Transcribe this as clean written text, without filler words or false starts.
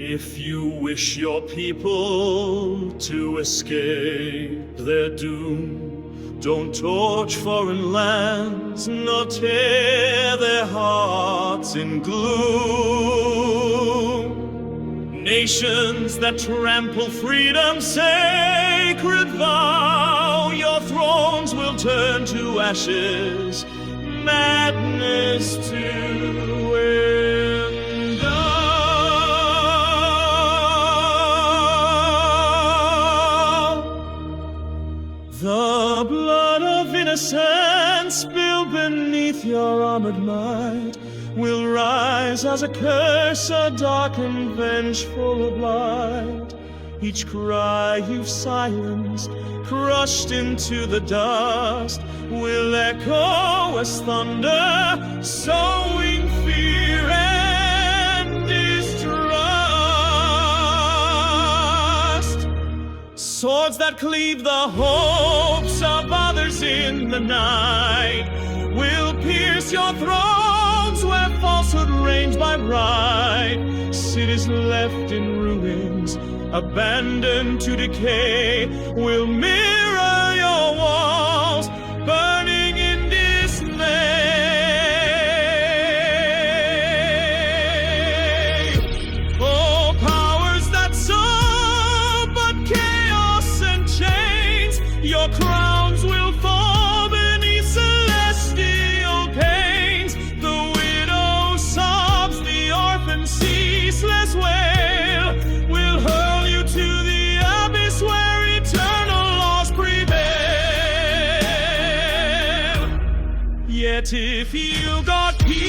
If you wish your people to escape their doom, don't torch foreign lands, nor tear their hearts in gloom. Nations that trample freedom's sacred vow, your thrones will turn to ashes, madness to end. The blood of innocence spilled beneath your armored might will rise as a curse, a dark and vengeful blight. Each cry you've silenced, crushed into the dust, will echo as thunder, sowing fear and distrust. Swords that cleave the hopes of others in the night will pierce your thrones where falsehood reigns by right. Cities left in ruins, abandoned to decay, will mirror your walls, burning in dismay. Oh, powers that sow but chaos and chains, your crowns will fall beneath celestial pains. The widow sobs, the orphan ceaseless wail will hurl you to the abyss where eternal laws prevail. Yet if you got peace